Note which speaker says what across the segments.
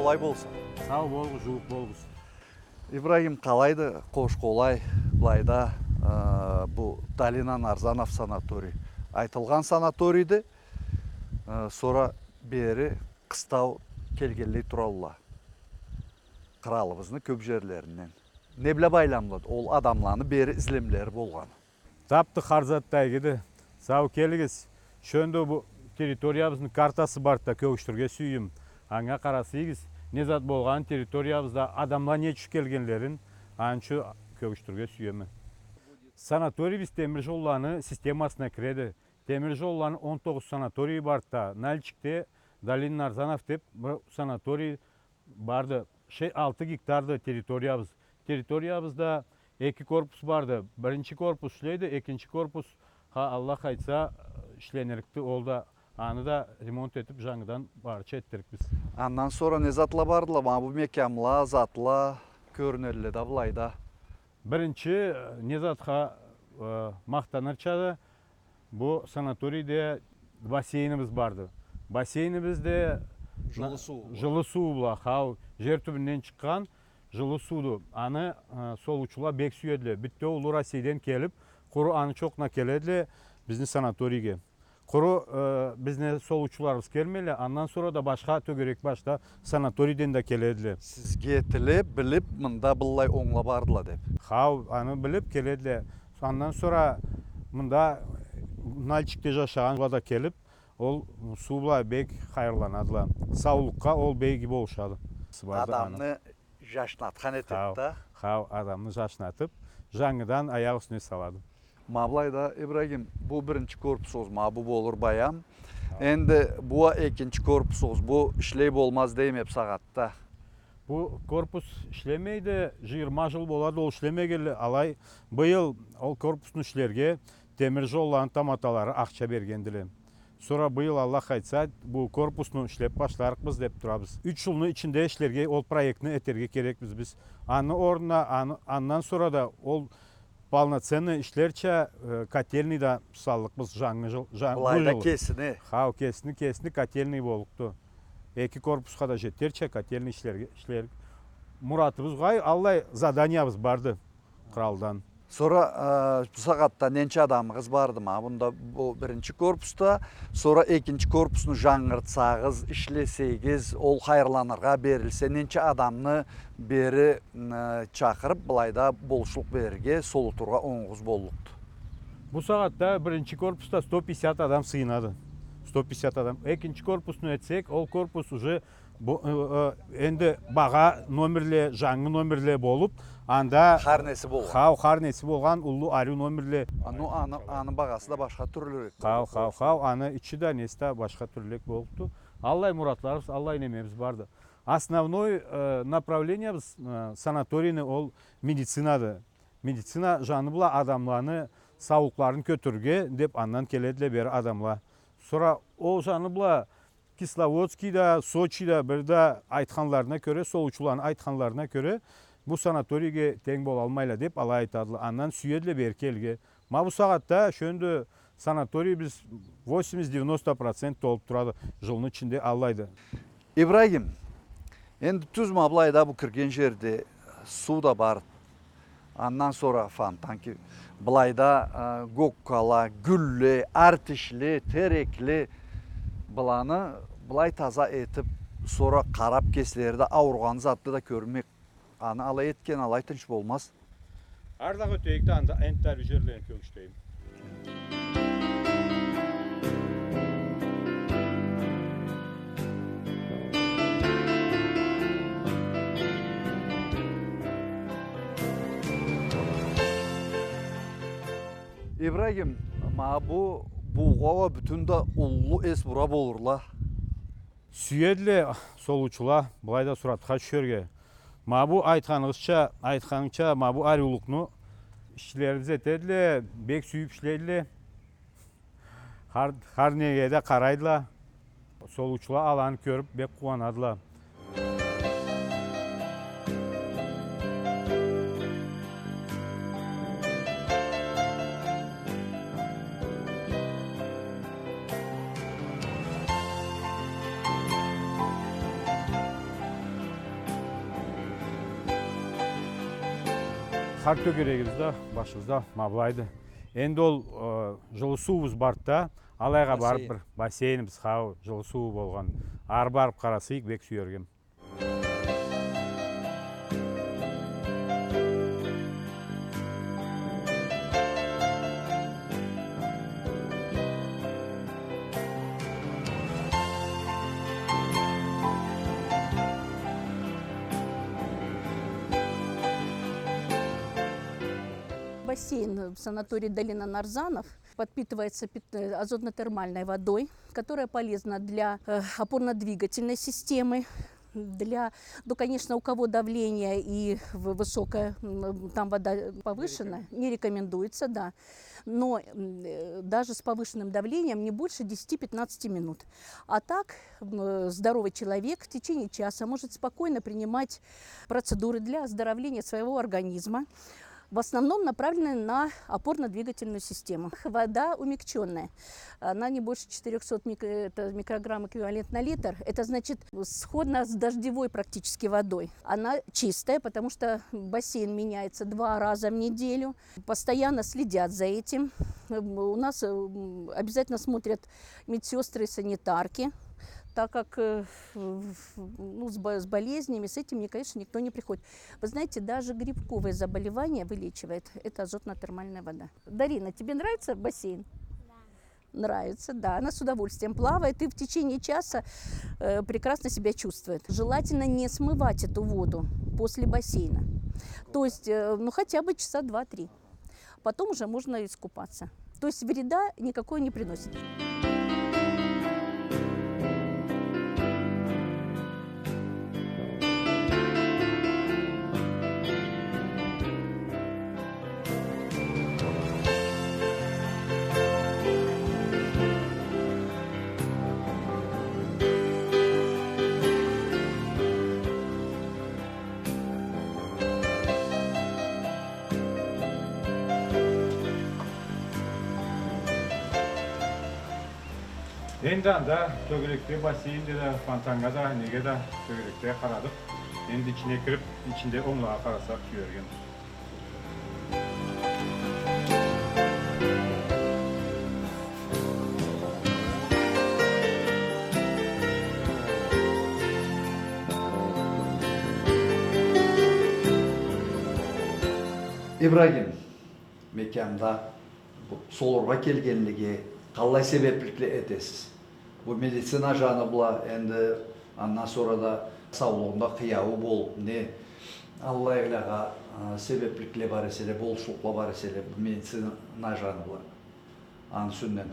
Speaker 1: Олай болсын.
Speaker 2: Сау болғыз, жуық болғыз.
Speaker 1: Ибрагим қалайды Қошқолай, былайда бұл Долина Нарзанов санаторий. Айтылған санаторийді сора бері қыстау келгелей тұралла. Қыралыбызны көп жерлерінен. Не біле байламлады, ол адамланы бері ізлемлері болған.
Speaker 2: Запты қарзаттай кеді. Сау келігіз. Шөнді бұл территориябыздың картасы барда көгіштірге сүйім. Аңа қарасы егіз. Не зат болған территориябызда адамла не түш келгенлерін аншы көгіштірге сүйемі. Санаторий біз темір жолланы системасына кіреді. Темір жолланы 19 санаторий барда. Нальчикте Долин Нарзанов деп бір санаторий барды. 6 гектарды территориябыз. Территориябызда 2 корпус барды. Бірінші корпус шлейді, екінші корпус Аллах айтса ішленерікті олда аны да ремонт етіп жаңыдан барча еттірік біз.
Speaker 1: Андан sonra не затла бардыла, бұл мекемла, затла, көрінерлі да бұлайда.
Speaker 2: Бірінші не затқа мақтанырчады, бұл санаторийде бассейніміз барды. Бассейнімізде жылы су бұла, қау жер түбінен шыққан жылы суды. Аны сол ұчыла бек сүйеділі. Бітті ол Россиядан келіп, құры аны чоқна келеділі біздің санаторийге. Құры біздің сол ұчыларымыз келмелі, андан sonra да башқа төгерек башта санаторийден де келеділі.
Speaker 1: Сізге тілі біліп, мұнда бұлай оңла бардыла деп.
Speaker 2: Қау аны біліп келеділі. Андан sonra мұнда Нальчикте жашаған да келіп, ол су бұла бек қайырланадыла. Саулыққа ол бейгі болшады.
Speaker 1: Адамны жашнатқан етіп та.
Speaker 2: Қау адамны жашнатып, жаңыдан аяқ үстіне салады.
Speaker 1: Маблайда Ибрагим, бұл бірінші корпус оз, бұл болыр баям. Енді бұл екінші корпус оз, бұл ішлей болмаз деймеп сағатта.
Speaker 2: Бұл корпус ішлемейді, 20 жыл болады ол ішлемегелі. Алай бұйыл ол корпусын ішлерге темір жолларын таматалары ақша бергенділі. Sonra бұйыл Аллах айтса, бұл корпусны ішлеп башларық біз деп тұрабыз. 3 жылны ішінде ішлерге ол проектіні етерге керекпіз біз. Аны орнына, аннан sonra да ол полноценный ішлерче котельный да салдық біз жаңы жыл.
Speaker 1: Бұлайда кесіні.
Speaker 2: Қау кесіні котельный болықты. 2 корпусқа да жеттерче котельный ішлер. Мұратыбыз ғай, Аллай заданиябыз барды қыралдан.
Speaker 1: Sonra bu sağatta nençe adamımız vardı ma. Bunda bu birinci korpusta, sonra ikinci korpusunu жаңғыртсағыз, işleseygiz, ol hayırlanırğa berilse, nençe adamını beri çakırıp, бұлайда bolşuluk berge, soluturğa oңğuz bolluqdu.
Speaker 2: Bu sağatta birinci korpusta 150 adam sığınadı. 150 adam. İkinci korpusunu etsek, ol korpus уже endi bağa nömerle, жаңы nömerle bolup, anda
Speaker 1: harnesi bolgan.
Speaker 2: Xau harnesi bolgan ullu arı nömerle.
Speaker 1: Anın bağası da başka türlürük.
Speaker 2: Xau anı içi de nesta başka türlülük boluptu. Allay muratlarımız, allay nememiz vardı. Основной направлениябыз санаторийный ол медицинады. Медицина жаны була адамланы саулыкларын көтөргө деп андан келедиле бери адамла. Sonra ол жаны була Кисловодскийда, Сочида бірді айтқанларына көре, сол ұчыланы айтқанларына көре, бұл санаторийге тең бол алмайла деп ала айтадылы. Аннан сүйеділі беркелге. Ма бұл сағатта шөнді санаторий біз 80-90% толып тұрады. Жылының ішінде алайды.
Speaker 1: Ибрагим, енді түз маблайда бұл кірген жерде су да бар. Андан sonra фонтанки. Бұлайда гоккала, гүллі, артишлі, терекли, бұланы бұлай таза етіп, sonra қарап кеслерді ауырған затты да көрмек. Аны алай еткен алай тынш болмас.
Speaker 2: Ардақ өтейікті анда әнттәрі жерлерін көгіштейім.
Speaker 1: Ибрагим, bu buğava bütün da ullu esbura bolurla.
Speaker 2: Сүйеділі сол ұчыла, бұлайда сұратқа шөрге. Ма бұ айтқаныңша, ма бұ арюлықны ішчілеріміз етеділі, бек сүйіп ішледілі, қарнеге де қарайдыла, сол ұчыла аланы көріп бек қуанадыла. қар төгерегіз да, башыбызда маблайды. Енді ол жылы суымыз барды да, алайға барып бір бассейніміз қау, жылы суы болған. Ары барып қарасыйық, бек сүйергем.
Speaker 3: Бассейн в санатории Долина Нарзанов подпитывается азотно-термальной водой, которая полезна для опорно-двигательной системы, ну, конечно, у кого давление и высокое, там вода повышенная, не рекомендуется, да. Но даже с повышенным давлением не больше 10-15 минут. А так здоровый человек в течение часа может спокойно принимать процедуры для оздоровления своего организма, в основном направлены на опорно-двигательную систему. Вода умягченная, она не больше 400 микрограмм эквивалент на литр. Это значит сходно с дождевой практически водой. Она чистая, потому что бассейн меняется 2 раза в неделю. Постоянно следят за этим. У нас обязательно смотрят медсестры и санитарки, так как ну, с болезнями, с этим, конечно, никто не приходит. Вы знаете, даже грибковые заболевания вылечивает эта азотно-термальная вода. Дарина, тебе нравится бассейн? Да. Нравится, да. Она с удовольствием плавает и в течение часа прекрасно себя чувствует. Желательно не смывать эту воду после бассейна. То есть, ну, хотя бы часа 2-3. Потом уже можно искупаться. То есть вреда никакой не приносит.
Speaker 2: Енді анда төгілікте бассейнде де, фонтанға да, неге де төгілікте қарадық. Енді ішіне кіріп, ішінде оңлаға қарасақ сүйерген.
Speaker 1: Ибрагим мекемда солорға келгенліге қалай себеплікle етесіз? Bu медицина жаны бұла, енді аннан sonra da саулығында қияуы болып, не Алла еглаға себеплікle бар еселе, болшылықла бар еселе, bu медицина жаны бұла. Аны сүннен.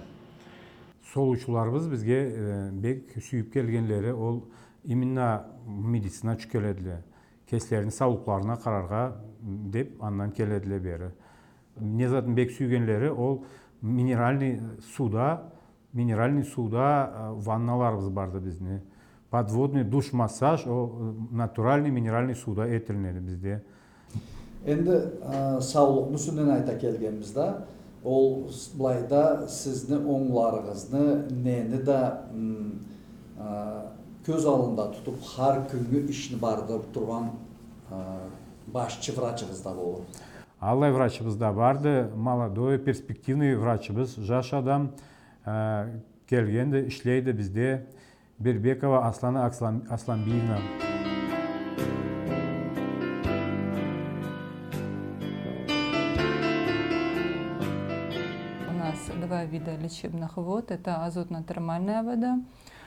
Speaker 2: Солушыларыбыз бізге бек сүйіп келгенлері ол именно медицина чүкеледілі. Кесілерінің саулықларына қарарға деп аннан келеділі бері. Незатын бек сүйгенлері ол минеральный суда ванналарыбыз барды бізде. Подводный душ-массаж, натуральный минеральный суда етілінеді бізде.
Speaker 1: Енді саулық мүсінен айта келгенімізді, ол бұлайда сізні оңларыңызны, нені да көз алында тұтып, har күнгі ішіні бардырып тұрған başçı врачыңызда болу.
Speaker 2: Аллай врачыбызда барды, молодой, перспективный врачыбыз, жаш адам келгенді, ішлейді бізде. Бербекова Аслана Асланбиевна.
Speaker 4: У нас 2 вида лечебных вод. Это азотно-термальная вода,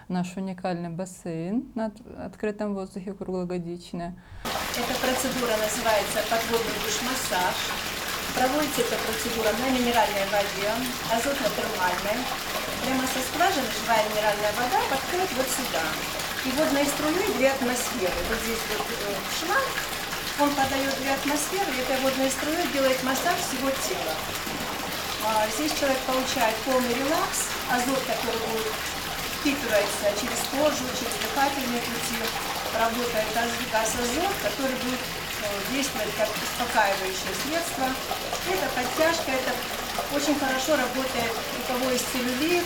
Speaker 4: наш уникальный бассейн на открытом воздухе круглогодично.
Speaker 3: Эта процедура называется подводный душ-массаж. Проводится эта процедура на минеральной воде, азотно-термальной. Прямо со скважины живая минеральная вода подходит вот сюда. И водной струей 2 атмосферы. Вот здесь вот шланг, он подает 2 атмосферы, и этой водной струей делает массаж всего тела. Здесь человек получает полный релакс, азот, который будет впитывается через кожу, через дыхательные пути, работает газ-азот, который будет действовать как успокаивающее средство. Это подтяжка, это очень хорошо работает у кого есть целлюлит,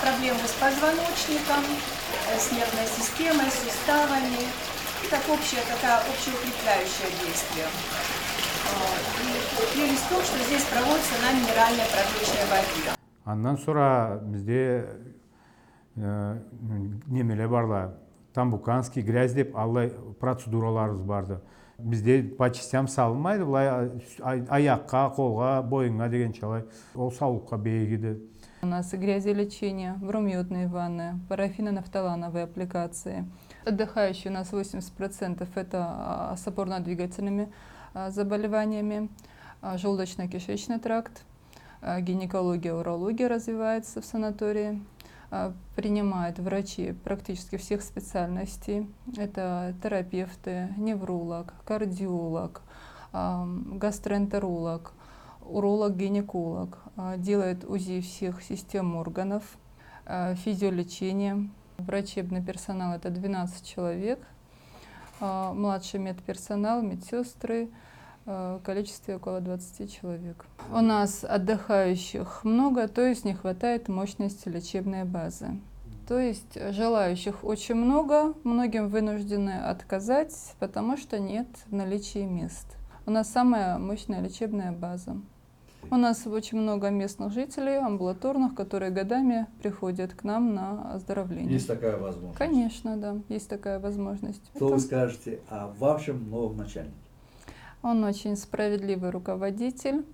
Speaker 3: проблемы с позвоночником, с нервной системой, с суставами. И как общее, такое общеукрепляющее действие. И прелесть в том, что здесь проводится на минеральной проточной воде.
Speaker 2: Андан sonra bizde немелер барлар. Тамбуканский, грязь деп алай процедураларыбыз барды. Бізде по частям салынмайды, былай аяққа, қолға, бойыңа дегенше алай. Ол саулыққа бейгиді.
Speaker 4: У нас и грязелечение, бромиодные ванны, парафино-нафталановые аппликации. Отдыхающие у нас 80% это с опорно-двигательными заболеваниями, желудочно-кишечный тракт, гинекология, урология развивается в санатории. Принимают врачи практически всех специальностей. Это терапевты, невролог, кардиолог, гастроэнтеролог, уролог-гинеколог. Делает УЗИ всех систем органов, физиолечение. Врачебный персонал — это 12 человек. Младший медперсонал, медсестры, в количестве около 20 человек. У нас отдыхающих много, то есть не хватает мощности лечебной базы. То есть желающих очень много, многим вынуждены отказать, потому что нет в наличии мест. У нас самая мощная лечебная база. У нас очень много местных жителей, амбулаторных, которые годами приходят к нам на оздоровление.
Speaker 1: Есть такая возможность?
Speaker 4: Конечно, да, есть такая возможность.
Speaker 1: Что вы скажете о вашем новом начальнике?
Speaker 4: Он очень справедливый руководитель,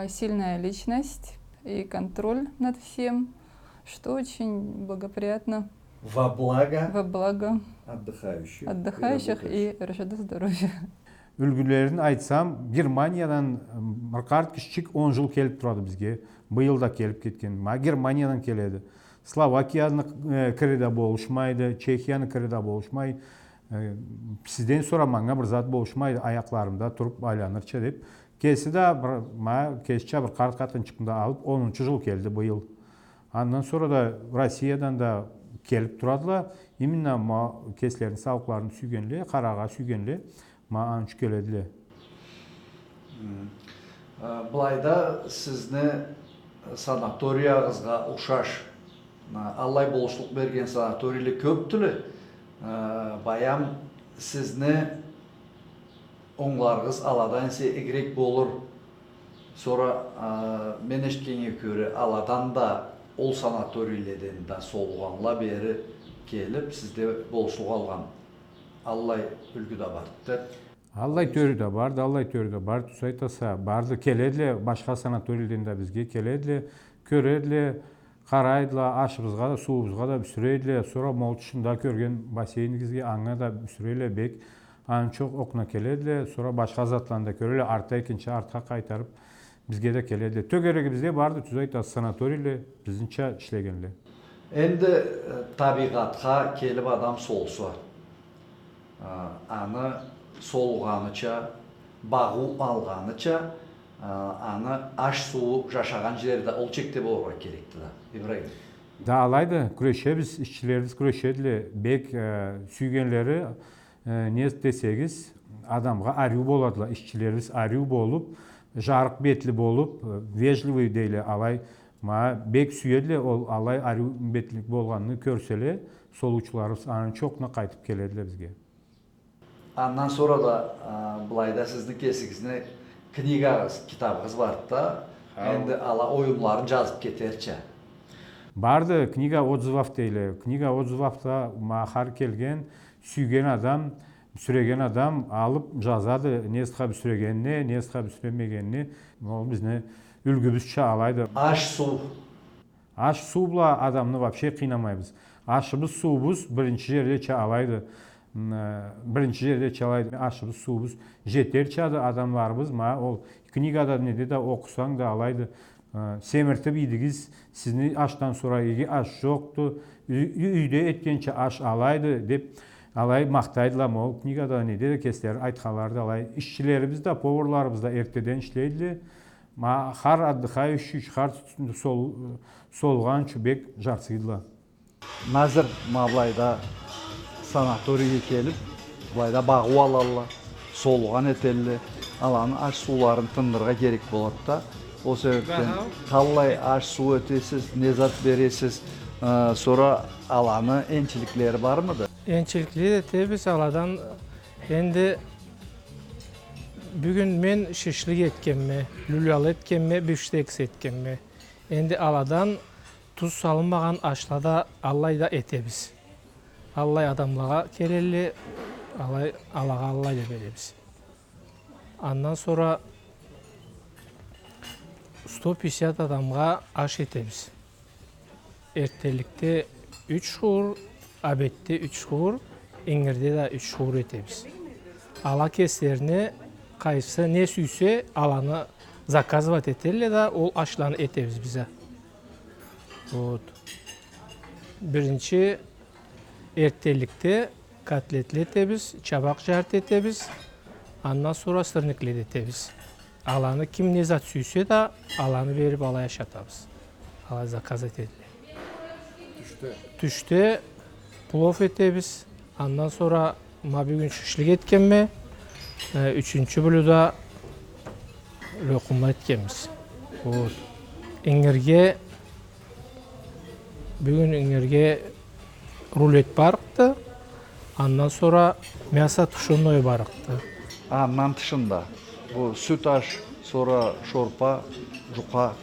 Speaker 4: сильная личность и контроль над всем, что очень благоприятно
Speaker 1: Во благо
Speaker 4: отдыхающих и РЖД здоровья.
Speaker 2: Үлгілерін айтсам, Германиядан Марқарт кішчік 10 жыл келіп тұрады бізге. Биыл да келіп кеткен. Германиядан келеді. Словакияны кіреді болышмайды, Чехияны кіреді болышмайды. Сізден сұрамаңа бір зат болышмайды, аяқларымда тұрып байланырча деп. Кесі да кесіча бір қарт қатын шықында алып 10 жыл келді биыл. Андан sonra да Россиядан да келіп тұрадыла. Именно кесілердің сауықларын сүйгенле, қараға сүйгенле маған келеділе.
Speaker 1: Былайда сізні санаторияғызға ұқсаш, Аллай болушылық берген санаторийлі көп түлі. Баям сізні оңларғыз аладан се игрек болыр. Sonra мен eşkenge көрі аладан да ол санаторийледен да солғанла бері келіп, сізде болушылық алған. Аллай үлгі да барды.
Speaker 2: Аллай төрі де барды, Аллай төрі де барды. Түс айтаса, барды келеділе, башқа санаторийлден де бізге келеділе, көреділе, қарайдылы, ашыбызға да, суыбызға да бүсірейділе, sonra молтышында көрген бассейнігізге аңа да бүсірейле бек, анчоқ оқына келеділе, sonra башқа затланда көреле, артта екінші артқа қайтарып, бізге де келеділе. Төгерегі бізде барды, түс айтасы санаторийле, біздіңше ішлегенле.
Speaker 1: Енді табиғатқа келіп адам солсы. Аны солғаныча, бағу алғаныча, аны аш суы жашаған жерде ол чекте болуға керекті да, Ибрагим.
Speaker 2: Да, алайды, күрешебіз, ішчілеріміз күрешеділе, бек сүйгенлері не десегіз, адамға арю боладыла, ішчілеріміз арю болып, жарық бетлі болып, вежливый дейлі алай, бек сүйеділе, ол алай арю бетлік болғанны көрселе, сол учыларымыз анын чоқына қайтып келеділе бізге.
Speaker 1: Андан sonra da бұлайда сіздің кесігізіне книгағыз, китабыңыз барды да, енді ала ойымларын жазып кетерче.
Speaker 2: Барды, книга отзывов дейлі. Книга отзывовта махар келген, сүйген адам, сүреген адам алып жазады, несіға бүсірегеніне, несіға бүсіремегеніне, ол бізіне үлгібізше алайды.
Speaker 1: Аш су.
Speaker 2: Аш су бұла адамны вообще қинамайбыз. Ашыбыз суыбыз бірінші жерде ча алайды. Бірінші жерде чалайды, ашыбыз суыбыз жетер чады адамларыбыз, ол книгада неде де оқысаң да алайды. Семіртіп едігіз, сізні аштан сұра еге аш жоқты, үйде еткенше аш алайды деп алай мақтайдыла. Ол книгада неде де кестер айтқаларды алай. Ішчілеріміз да, поварларымыз да ертеден ішлейділі. Хар отдыхающий, хар солған чүбек жарсыйдыла.
Speaker 1: Мәзір мабылайда санаторийге келіп, бұлайда бағу алалла, солған етелі, аланы аш суларын тындырға керек болады да. О себептен қалай аш су өтесіз, незат бересіз, sonra аланы енчіліктері бар мыды?
Speaker 5: Енчіліктері де біз аладан енді Bugün men şişlik etkenme, lülyalı etkenme, bifşteks etkenme. Endi aladan tuz salınmagan aşlada Allah'da etemiz. Allah adamlağa kerelli, Allah'a Allah'da veremiz. Ondan sonra 150 adamga aş etemiz. Ertelikte 3 şuur, abette 3 şuur, İngirde de 3 şuur etemiz. Ala keslerini kayısı ne süyse alanı zakazvat eterle de ol aşlanı etemiz bize. Birinci ertelikte katletli etemiz, çabak jart etemiz, ondan sonra sırnıklı etemiz. Alanı kim ne zat süyse de alanı verip ala yaşatamız. Ala zakaz eterle. Düşte plov etemiz, ondan sonra ma bir gün şişlik etkenme, üçüncü bölüde lokumla etkemiz. İngirge bugün İngirge rulet barıktı. Ondan sonra мясо тушеное barıktı.
Speaker 1: Andan dışında bu süt aş, sonra şorpa, juka,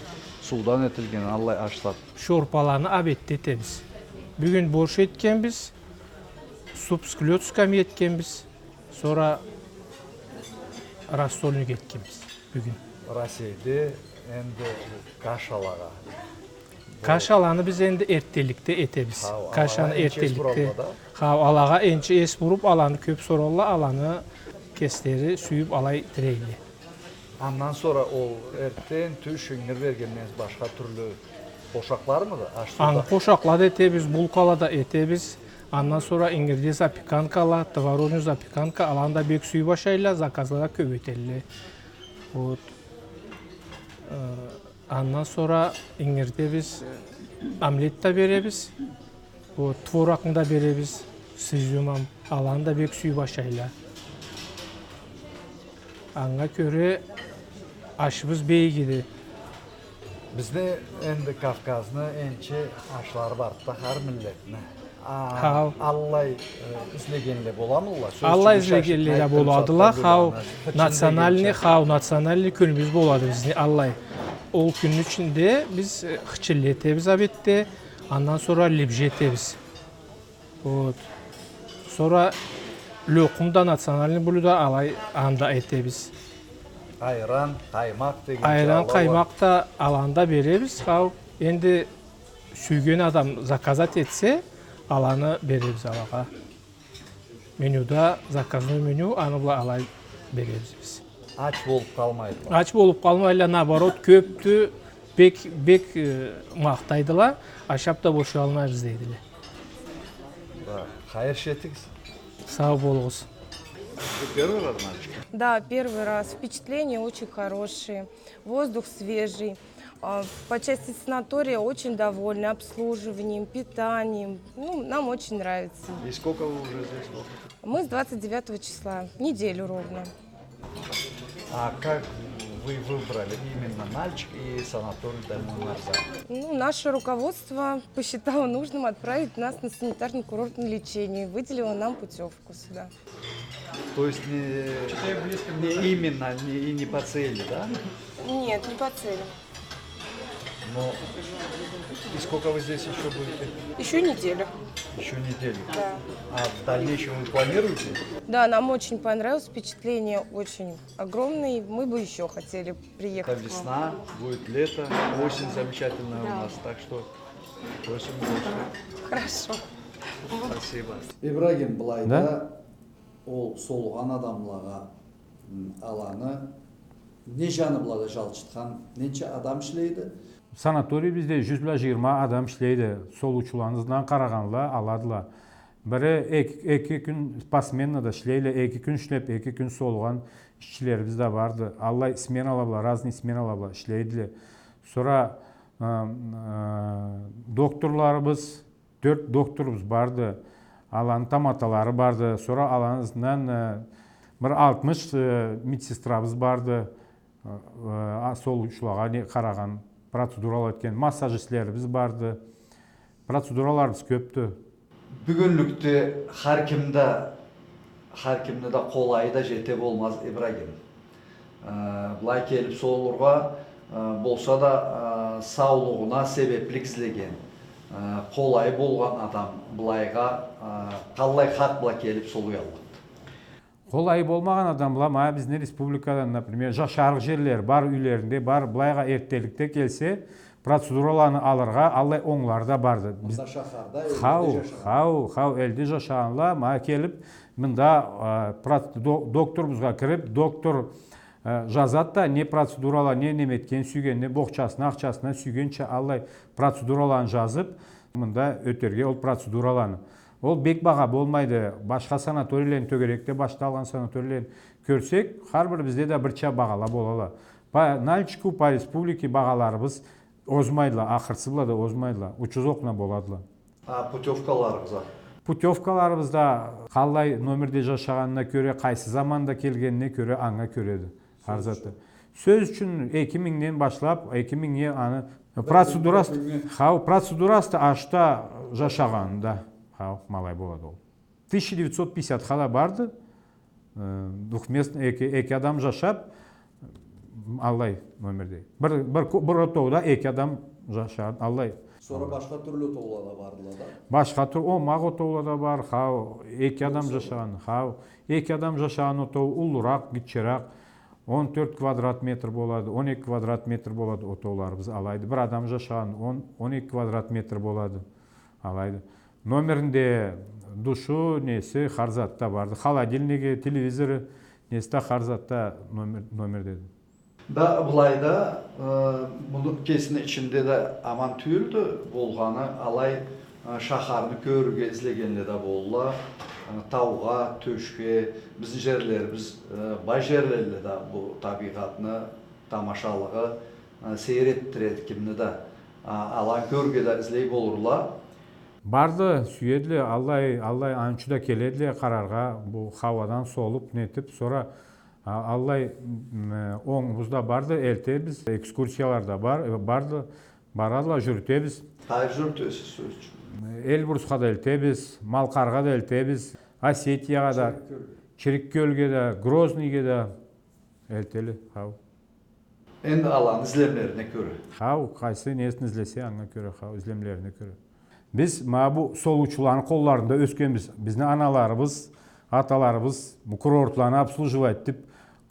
Speaker 1: sudan etilgen Allah aşlar.
Speaker 5: Şorpalarını abette etemiz. Bugün borş etkenbiz, суп с клёцками etkenbiz. Sonra рассольник etkenbiz bugün.
Speaker 1: Rasiydi endi kaşalağa.
Speaker 5: Kaşalanı biz endi ertelikte etemiz. Kaşanı ertelikte. Alağa ençi es vurup alanı köp soralla alanı kesleri suyup alay direyli.
Speaker 1: Ondan sonra o erten tüş ingir vergenmez başka türlü poşaklar mı da aşsuda?
Speaker 5: Anı poşakla da etemiz, bulkala da etemiz. Ondan sonra İngirde zapikankala, tvaroñu zapikanka alanda bek suyu başayla zakazlara köbötelli. Ondan sonra İngirde biz omlet da beremiz. Tvorakını da beremiz. Sizumam alanda bek suyu başayla. Anga göre aşımız beygidi.
Speaker 1: Bizde endi Kafkaz'ны ençe aşlar var da her milletine. Allah izlegenle bolamılar.
Speaker 5: Allah izlegenle boladılar. Nasyonalni günümüz boladı bizni Allah. O günün içinde biz hıçıllı etemiz abette. Ondan sonra libje etemiz. Sonra lokumda nasyonalni buluda alay anda etemiz.
Speaker 1: Ayran, kaymak degen.
Speaker 5: Ayran, kaymak da alanda beremiz. Endi suygen adam zakazat etse alanı beremiz alağa. Menüda zakazlı menü anıbla alay beremiz biz.
Speaker 1: Aç bolup kalmaydı.
Speaker 5: Aç bolup kalmayla nabarot köptü bek maqtaydılar. Aşap da boşalmayız deydiler.
Speaker 1: Hayır şetiz.
Speaker 5: Sağ bolğuz.
Speaker 1: Первый раз мальчик?
Speaker 6: Да, первый раз. Впечатления очень хорошие, воздух свежий. По части санатория очень довольны обслуживанием, питанием. Нам очень нравится.
Speaker 1: И сколько вы уже здесь работаете?
Speaker 6: Мы с 29 числа, неделю ровно.
Speaker 1: А как вы выбрали именно мальчик и санаторий Дальний-Нарзан?
Speaker 6: Наше руководство посчитало нужным отправить нас на санитарно-курортное лечение, выделило нам путевку сюда.
Speaker 1: То есть не именно, не по цели, да?
Speaker 6: Нет, не по цели.
Speaker 1: Но и сколько вы здесь еще будете?
Speaker 6: Еще неделю.
Speaker 1: Еще неделю.
Speaker 6: Да.
Speaker 1: А в дальнейшем вы планируете?
Speaker 6: Да, нам очень понравилось, впечатление очень огромное. Мы бы еще хотели приехать.
Speaker 1: Это весна, будет лето, осень замечательная у нас, так что просим больше.
Speaker 6: Хорошо.
Speaker 1: Спасибо. Ибрагим Блайда, ол солған адамларға аланы не жаны бұлада жалчытқан, ненше адам ішлейді?
Speaker 2: Sanatoriy bizde 120 adam işleydi. Sol uçularınızdan Karagan'la aladılar. Biri iki gün pasmenle da işleyle, 2 gün işlep, 2 gün solgan işçilerimiz de vardı. Allah smenalarla, razı smenalarla işleydiler. Sonra doktorlarımız, 4 doktorumuz vardı. Alanın tamataları vardı. Sonra alanızdan bir 60 medsestramız vardı. Sol uçularga Karagan. Процедуралар өткен, массажистlerimiz vardı. Процедураларımız köptü.
Speaker 1: Bugünlükte her kimde de kolayı da jete olmaz İbrahim. Бұлай келіп солырға болса да саулығына себеплік ізлеген, қолай болған адам бұлайға қалай хақ бұлай келіп солуй алған.
Speaker 2: Қолай болмаған адамла ма біздің республикадан, например, жашарық жерлер бар үйлерінде бар, бұлайға ертелікте келсе, процедураланы алырға алай оңларда барды. Хау әлде жашағанла ма келіп, мында докторымызға кіріп, доктор жазатта не процедурала, не неметкен сүйген, не боқчасына, ақчасына сүйгенше алай процедураланы жазып, мында өтерге ол процедураланы. Ол бек баға болмайды. Башқа санаторийлерін төгеректе башталған санаторийлерін көрсек, әрбір бізде де бірча бағала болала. Нальчику по республике бағаларыбыз озмайдыла, ақырсы бұлады озмайдыла, 300 оқна боладыла.
Speaker 1: Путевкаларыңыза?
Speaker 2: Путевкаларыбызда қалай номерде жашағанына көре, қайсы заманда келгеніне көре аңа көреді. Арзаты. Сөз үшін 2000-нен башлап, 2000-не аны процедурасы ашта жашағанында. Малай болады ол. 1950 қала барды, екі адам жашап, аллай номерде. Бір отоуда екі адам жашаған, аллай.
Speaker 1: Sonra başka türlü otağlarda vardılar da?
Speaker 2: Başka türlü, o mağ otağlarda var, iki adam жашаған, екі адам жашаған отау ұлырақ, гитчерақ, 14 квадрат метр болады, 12 квадрат метр болады отауларыбыз алайды. Бір адам жашаған 12 квадрат метр болады алайды. Номерінде душу несі қарзатта барды. Холодильнигі, телевизоры несі қарзатта номердеді.
Speaker 1: Да, бұлайда, бұның кесінің ішінде де аман түйілді болғаны, алай шахарны көріге ізлегенле де болла, тауға, төшке, біздің жерлеріміз бай жерлерлі де бұл табиғатны, тамашалығы сейреттіреді кімні де. Алан көрге де ізлей болырла.
Speaker 2: Барды сүйеділі, аллай анчуда келеділі қарарға, бұл хавадан солып, нетіп, сора аллай оңымызда барды, әлтебіз, экскурсияларда барды, барадыла жүртебіз.
Speaker 1: Қайыр жүртесіз сөз үшін?
Speaker 2: Эльбурсқа да әлтебіз, Малқарға да әлтебіз, Осетияға да, Череккөлге да, Грознийге да әлтелі.
Speaker 1: Енді алан ізлемлеріне көрі?
Speaker 2: Қайсы несін ізлесе аңа көрі, ізлемлеріне көрі. Біз бұл солучуларын қолларында өскенбіз. Біздің аналарыбыз, аталарыбыз курортланы обслуживать деп,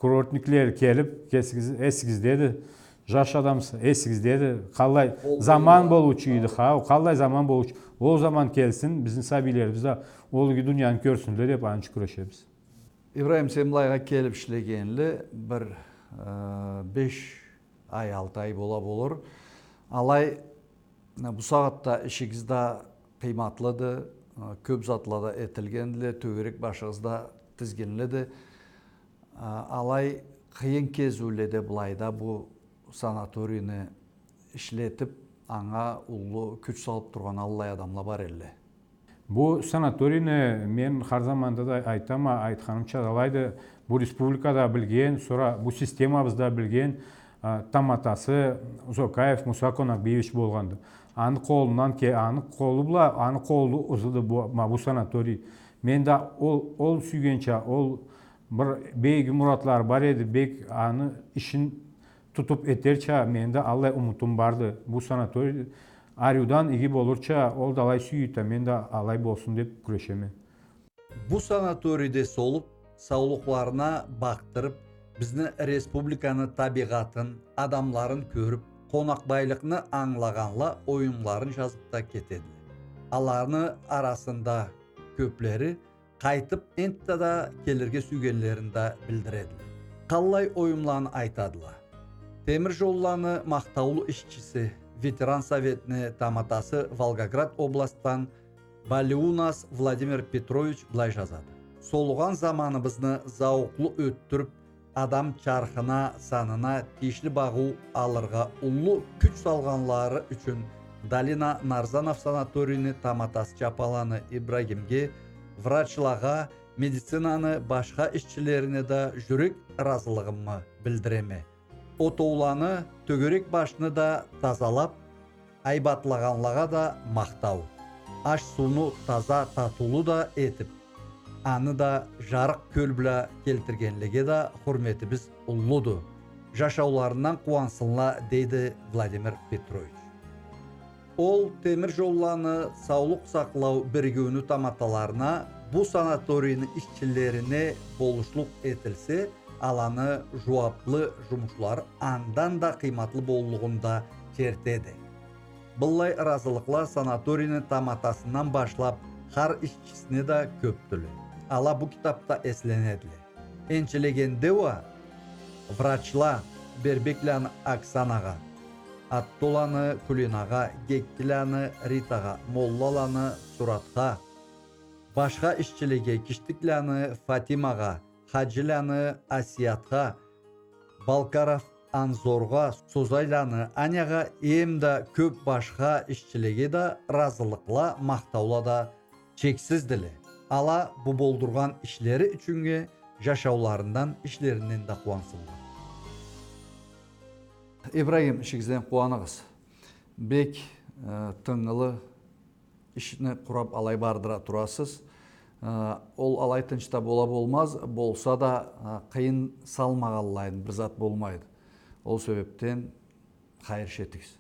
Speaker 2: курортниклер келіп, әсігіздеді, жаш адамсы әсігіздеді, қалай заман болучы еді, қалай заман болучы. Ол заман келсін, біздің сәбилеріміз де олығы дүнияны көрсіндер деп анчы күрешеміз.
Speaker 1: İbrahim Semlayға келіп ішлегенлі бір 5 ай, 6 ай болыр. Алай bu saatte işinizde kıymatlıydı, köp zatlarda etilgenli, tögerek başınızda tizginliydi. Alay kıyın kezüledi bulayda bu sanatoriyini işletip, аңа улы күч салып тұрған аллай адамла бар әлі.
Speaker 2: Bu sanatoriyini men har zamanda da айтқанымша алайды, bu республикада білген, sonra bu системабызда білген Таматасы Зокаев Муса Конакбиевич болғанды. Аны қолынан аны қолы бұла, аны қолы ұзыды bu санаторий. Мен да ол сүйгенше, ол бір бейгі мұратлар бар еді, бек аны ішін тұтып етерча, мен да аллай ұмытым барды. Bu санаторий Арюдан игі болырча, ол да алай сүйіті, мен да алай болсын деп күрешеме.
Speaker 1: Bu sanatoriyde solup, sağlıklarına baktırıp, біздің республиканы табиғатын, адамларын көріп, қонақбайлықны аңлағанла ойынларын жазып та кетеді. Аларны арасында көплері қайтып энттада келерге сүйгенлерінде білдіреді. Қалай ойынланы айтадыла. Темір жолланы мақтаулы ішчісі, ветеран советіне таматасы Волгоград областан Балиунас Владимир Петрович былай жазады. Солуған заманыбызны зауқлы өттіріп, адам чархына санына тишлі бағу алырға ұлы күч салғанлары үшін Далина Нарзанов санаторийні таматасы чапаланы Ибрагимге, врачлаға, медицинаны башқа ішчілеріне да жүрек разылығымы білдіреме. Отоуланы төгерек башыны да тазалап, айбатлағанлаға да мақтау. Аш суны таза татулы да етіп, аны да жарық көл біле келтіргенліге да құрметібіз ұллыды. Жашауларынан қуансынла дейді Владимир Петрович. Ол темір жолланы саулық сақлау бірігуіні таматаларына bu sanatoriyinin işçilerine boluşluq etilse, alanı жуаплы жұмышлар андан да қиматлы болуғында кертеді. Бұлай разылықла санаторийінің таматасынан башлап, har işçisine de köptülü. Ala bu kitapta eslenedili. Ençilegende va, vraçla Berbeklanı Aksanaga, Attolanı Kulinaga, Gekkilanı Ritaga, Mollalanı Suratga, başka işçilege Kiştiklanı Fatimaga, Hacılanı Asiyatga, Balkarov Anzorga, Sozaylanı Anyaga emda köp başka işçilege de razılıkla maqtavla da çeksizdili. Ala bu boldurgan işleri üçünge жашауларынан işlerinden de kuansınlar. İbrahim işinizden kuanығыз. Бек тыңылы işini құрап алай бардыра тұрасыз. Ол алай тыншта бола болмаз, болса да қиын салмағалайын бір зат болмайды. Ол себептен қайыр шетігіз.